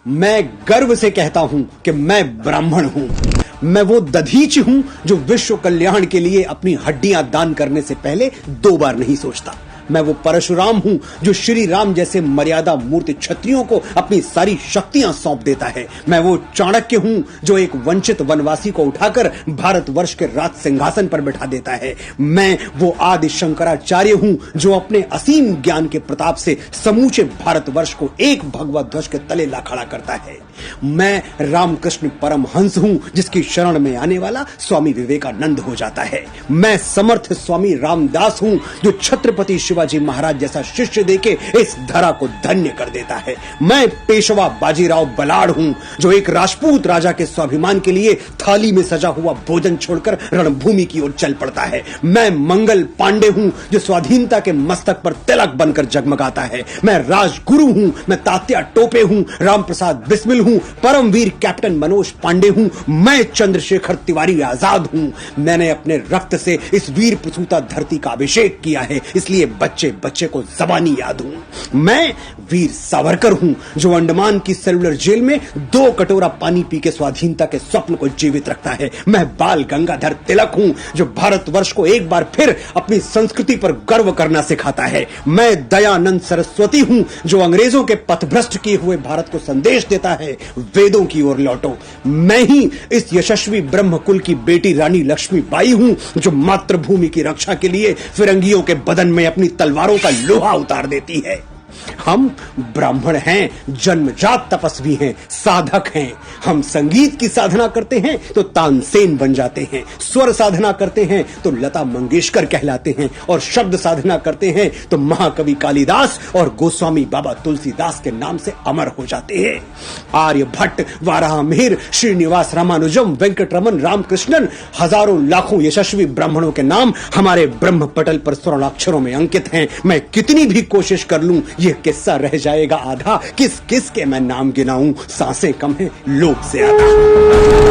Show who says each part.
Speaker 1: मैं गर्व से कहता हूं कि मैं ब्राह्मण हूं। मैं वो दधीच हूं जो विश्व कल्याण के लिए अपनी हड्डियां दान करने से पहले 2 बार नहीं सोचता। मैं वो परशुराम हूं जो श्री राम जैसे मर्यादा मूर्ति क्षत्रियों को अपनी सारी शक्तियां सौंप देता है। मैं वो चाणक्य हूं जो एक वंचित वनवासी को उठाकर भारतवर्ष के राज सिंहासन पर बैठा देता है। मैं वो आदि शंकराचार्य हूं जो अपने असीम ज्ञान के प्रताप से समूचे भारतवर्ष को एक भगवा ध्वज के तले ला खड़ा करता है। मैं रामकृष्ण परमहंस हूं जिसकी शरण में आने वाला स्वामी विवेकानंद हो जाता है। मैं समर्थ स्वामी रामदास हूं जो छत्रपति शिवाजी महाराज जैसा शिष्य देके इस धरा को धन्य कर देता है। मैं पेशवा बाजीराव बलाड़ हूं जो एक राजपूत राजा के स्वाभिमान के लिए थाली में सजा हुआ भोजन छोड़कर रणभूमि की ओर चल पड़ता है। मैं मंगल पांडे हूं जो स्वाधीनता के मस्तक पर तिलक बनकर जगमगाता है। मैं राजगुरु हूं, मैं तात्या टोपे हूं, रामप्रसाद बिस्मिल हूं, परमवीर कैप्टन मनोज पांडे हूं, मैं चंद्रशेखर तिवारी आजाद हूं। मैंने अपने रक्त से इस वीर प्रसूता धरती का अभिषेक किया है, इसलिए बच्चे बच्चे को जबानी याद हूं। मैं वीर सावरकर हूं जो अंडमान की सेलुलर जेल में 2 कटोरा पानी पी के स्वाधीनता के स्वप्न को जीवित रखता है। मैं बाल गंगाधर तिलक हूं जो भारतवर्ष को एक बार फिर अपनी संस्कृति पर गर्व करना सिखाता है। मैं दयानंद सरस्वती हूं जो अंग्रेजों के पथभ्रष्ट किए हुए भारत को संदेश देता है, वेदों की ओर लौटो। मैं ही इस यशस्वी ब्रह्मकुल की बेटी रानी लक्ष्मीबाई हूं जो मातृभूमि की रक्षा के लिए फिरंगियों के बदन में अपनी तलवारों का लोहा उतार देती है। हम ब्राह्मण हैं, जन्मजात तपस्वी हैं, साधक हैं। हम संगीत की साधना करते हैं तो तानसेन बन जाते हैं, स्वर साधना करते हैं तो लता मंगेशकर कहलाते हैं, और शब्द साधना करते हैं तो महाकवि कालिदास और गोस्वामी बाबा तुलसीदास के नाम से अमर हो जाते हैं। आर्यभट्ट, वाराहमिहिर, श्रीनिवास रामानुजम, वेंकटरमन, रामकृष्णन, हजारों लाखों यशस्वी ब्राह्मणों के नाम हमारे ब्रह्म पटल पर स्वर्णाक्षरों में अंकित हैं। मैं कितनी भी कोशिश कर लूं यह किस्सा रह जाएगा आधा। किस किस के मैं नाम गिनाऊं, सांसें कम है लोग ज्यादा।